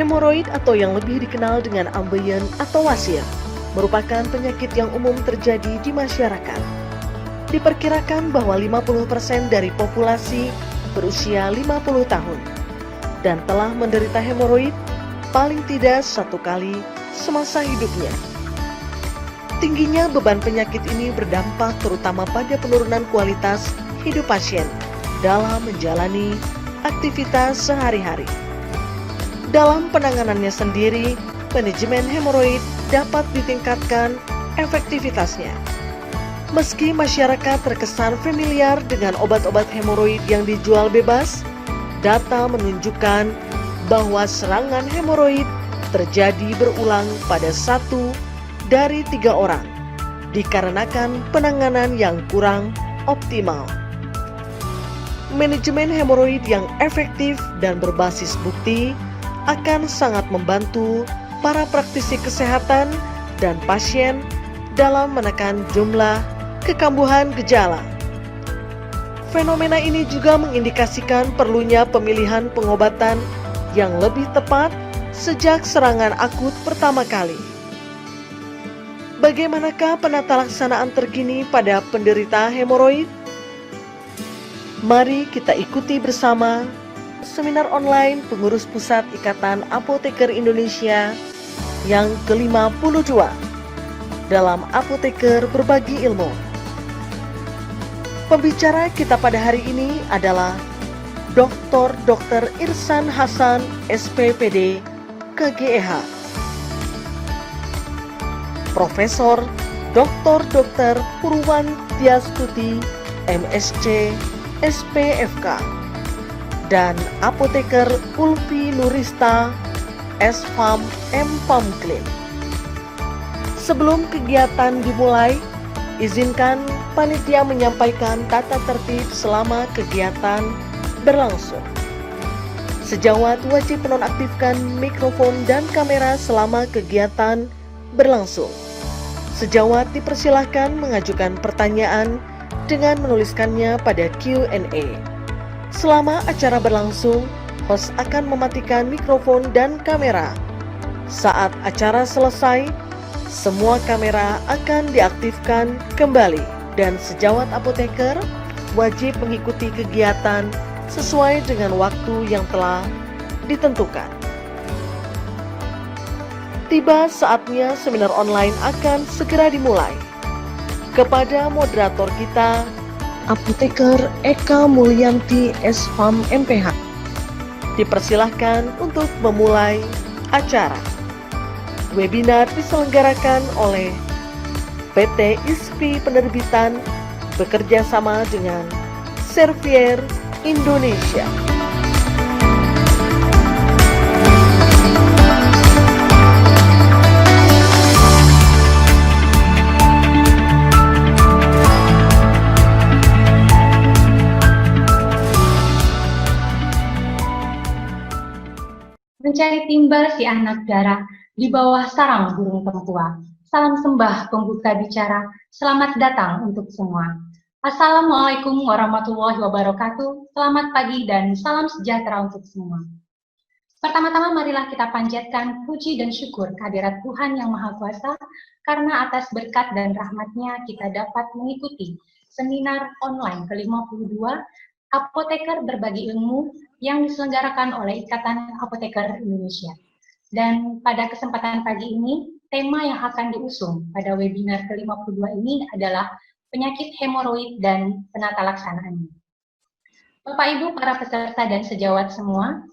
Hemoroid atau yang lebih dikenal dengan ambeien atau wasir merupakan penyakit yang umum terjadi di masyarakat. Diperkirakan bahwa 50% dari populasi berusia 50 tahun dan telah menderita hemoroid paling tidak satu kali semasa hidupnya. Tingginya beban penyakit ini berdampak terutama pada penurunan kualitas hidup pasien dalam menjalani aktivitas sehari-hari. Dalam penanganannya sendiri, manajemen hemoroid dapat ditingkatkan efektivitasnya. Meski masyarakat terkesan familiar dengan obat-obat hemoroid yang dijual bebas, data menunjukkan bahwa serangan hemoroid terjadi berulang pada 1 dari 3 orang, dikarenakan penanganan yang kurang optimal. Manajemen hemoroid yang efektif dan berbasis bukti akan sangat membantu para praktisi kesehatan dan pasien dalam menekan jumlah kekambuhan gejala. Fenomena ini juga mengindikasikan perlunya pemilihan pengobatan yang lebih tepat sejak serangan akut pertama kali. Bagaimanakah penata laksanaan terkini pada penderita hemoroid? Mari kita ikuti bersama seminar online pengurus pusat Ikatan Apoteker Indonesia yang ke-52 dalam Apoteker Berbagi Ilmu. Pembicara kita pada hari ini adalah Dr. Irsan Hasan, SPPD, KGEH. Profesor Dr. Purwan Tiastuti, MSc, SPFK. Dan Apoteker Ulfi Nurista, SPharm, MPharm Clean. Sebelum kegiatan dimulai, izinkan panitia menyampaikan tata tertib selama kegiatan berlangsung. Sejawat wajib menonaktifkan mikrofon dan kamera selama kegiatan berlangsung. Sejawat dipersilahkan mengajukan pertanyaan dengan menuliskannya pada Q&A. Selama acara berlangsung, host akan mematikan mikrofon dan kamera. Saat acara selesai, semua kamera akan diaktifkan kembali dan sejawat apoteker wajib mengikuti kegiatan sesuai dengan waktu yang telah ditentukan. Tiba saatnya seminar online akan segera dimulai. Kepada moderator kita, Apoteker Eka Mulyanti, SPharm, MPH, dipersilahkan untuk memulai acara. Webinar diselenggarakan oleh PT ISPI Penerbitan bekerja sama dengan Servier Indonesia. Mencari timbal si anak darah di bawah sarang burung tempua. Salam sembah pembuka bicara, selamat datang untuk semua. Assalamualaikum warahmatullahi wabarakatuh, selamat pagi dan salam sejahtera untuk semua. Pertama-tama marilah kita panjatkan puji dan syukur kehadirat Tuhan Yang Maha Kuasa, karena atas berkat dan rahmat-Nya kita dapat mengikuti seminar online ke-52 Apoteker Berbagi Ilmu yang diselenggarakan oleh Ikatan Apoteker Indonesia. Dan pada kesempatan pagi ini, tema yang akan diusung pada webinar ke-52 ini adalah penyakit hemoroid dan penata laksanaannya. Bapak Ibu, para peserta dan sejawat semua,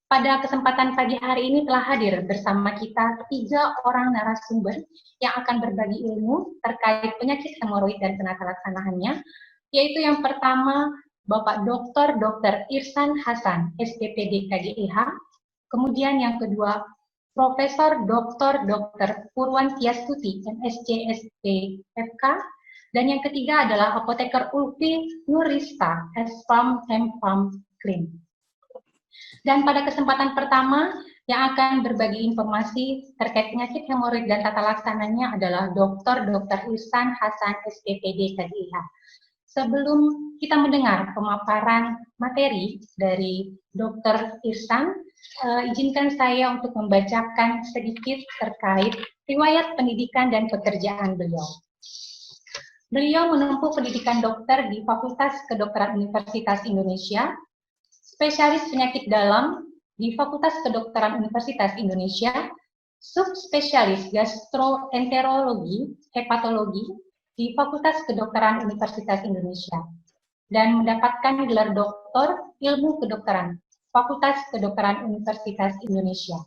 pada kesempatan pagi hari ini telah hadir bersama kita 3 orang narasumber yang akan berbagi ilmu terkait penyakit hemoroid dan penata laksanaannya, yaitu yang pertama, Bapak Dr. Irsan Hasan, SPPD KGEH, kemudian yang kedua, Profesor Dr. Purwan Tiastuti, MSc SPFK, dan yang ketiga adalah Apoteker Ulfi Nurista, SPharm, MPharm Clean. Dan pada kesempatan pertama yang akan berbagi informasi terkait penyakit hemoroid dan tata laksananya adalah Dr. Irsan Hasan, SPPD KGEH. Sebelum kita mendengar pemaparan materi dari Dr. Irsan, Izinkan saya untuk membacakan sedikit terkait riwayat pendidikan dan pekerjaan beliau. Beliau menempuh pendidikan dokter di Fakultas Kedokteran Universitas Indonesia, spesialis penyakit dalam di Fakultas Kedokteran Universitas Indonesia, subspesialis gastroenterologi, hepatologi di Fakultas Kedokteran Universitas Indonesia, dan mendapatkan gelar doktor ilmu kedokteran Fakultas Kedokteran Universitas Indonesia.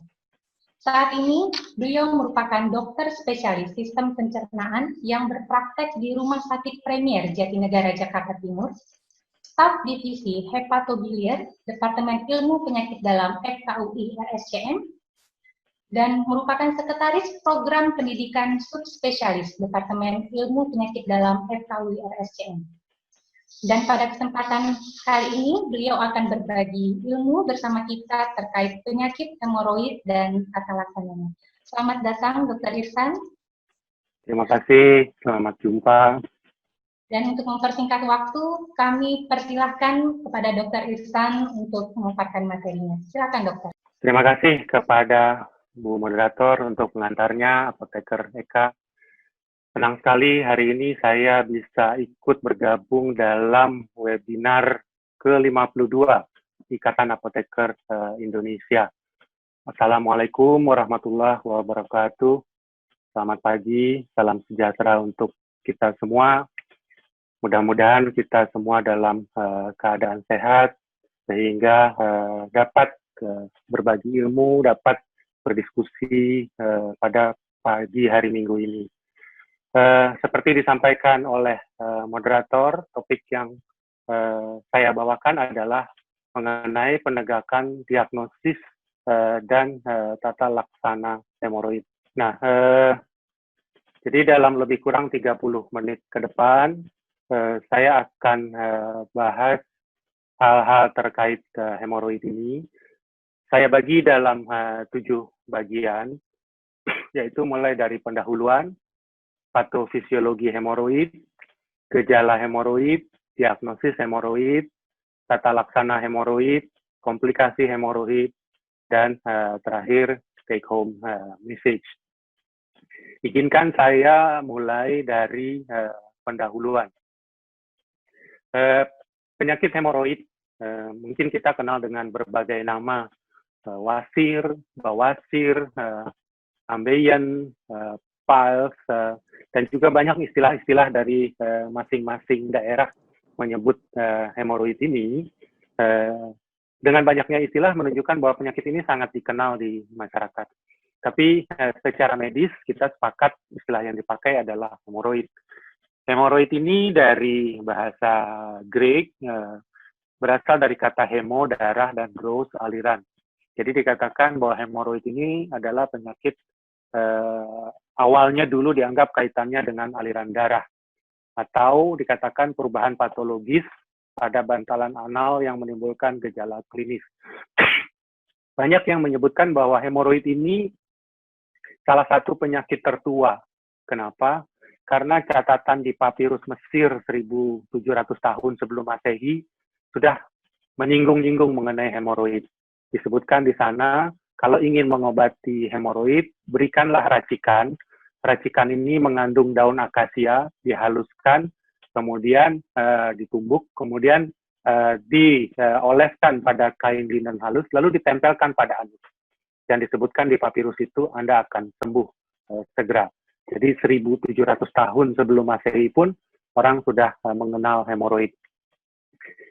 Saat ini, beliau merupakan dokter spesialis sistem pencernaan yang berpraktek di Rumah Sakit Premier Jatinegara, Jakarta Timur, staf divisi hepatobiliar, Departemen Ilmu Penyakit Dalam FKUI RSCM, dan merupakan sekretaris program pendidikan subspesialis Departemen Ilmu Penyakit Dalam FKUI RSCM. Dan pada kesempatan kali ini, beliau akan berbagi ilmu bersama kita terkait penyakit hemoroid dan tata laksananya. Selamat datang, Dr. Irsan. Terima kasih, selamat jumpa. Dan untuk mempersingkat waktu, kami persilahkan kepada Dr. Irsan untuk memaparkan materinya. Silakan, dokter. Terima kasih kepada Bu Moderator untuk pengantarnya, Apoteker Eka. Senang sekali hari ini saya bisa ikut bergabung dalam webinar ke-52 Ikatan Apoteker Indonesia. Assalamualaikum warahmatullahi wabarakatuh. Selamat pagi, salam sejahtera untuk kita semua. Mudah-mudahan kita semua dalam keadaan sehat, sehingga dapat berbagi ilmu, dapat berdiskusi pada pagi hari Minggu ini. Seperti disampaikan oleh moderator, topik yang saya bawakan adalah mengenai penegakan diagnosis dan tata laksana hemoroid. Nah, jadi dalam lebih kurang 30 menit ke depan, saya akan bahas hal-hal terkait hemoroid ini. Saya bagi dalam 7 bagian, yaitu mulai dari pendahuluan, patofisiologi hemoroid, gejala hemoroid, diagnosis hemoroid, tata laksana hemoroid, komplikasi hemoroid, dan terakhir take home message. Izinkan saya mulai dari pendahuluan. Penyakit hemoroid mungkin kita kenal dengan berbagai nama, wasir, bawasir, ambeien, piles, dan juga banyak istilah-istilah dari masing-masing daerah menyebut hemoroid ini. Dengan banyaknya istilah menunjukkan bahwa penyakit ini sangat dikenal di masyarakat. Tapi secara medis kita sepakat istilah yang dipakai adalah hemoroid. Hemoroid ini dari bahasa Grek, berasal dari kata hemo, darah, dan gros, aliran. Jadi dikatakan bahwa hemoroid ini adalah penyakit awalnya dulu dianggap kaitannya dengan aliran darah, atau dikatakan perubahan patologis pada bantalan anal yang menimbulkan gejala klinis. Banyak yang menyebutkan bahwa hemoroid ini salah satu penyakit tertua. Kenapa? Karena catatan di papirus Mesir 1700 tahun sebelum Masehi sudah menyinggung-nyinggung mengenai hemoroid. Disebutkan di sana, kalau ingin mengobati hemoroid, berikanlah racikan. Racikan ini mengandung daun akasia, dihaluskan, kemudian ditumbuk, kemudian dioleskan pada kain linen halus, lalu ditempelkan pada anus. Dan disebutkan di papirus itu Anda akan sembuh segera. Jadi 1700 tahun sebelum Masehi pun orang sudah mengenal hemoroid.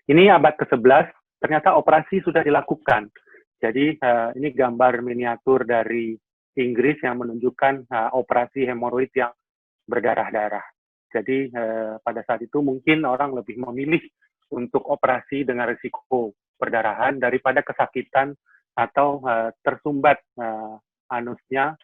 Ini abad ke-11, ternyata operasi sudah dilakukan. Jadi ini gambar miniatur dari Inggris yang menunjukkan operasi hemoroid yang berdarah-darah. Jadi pada saat itu mungkin orang lebih memilih untuk operasi dengan risiko perdarahan daripada kesakitan atau tersumbat anusnya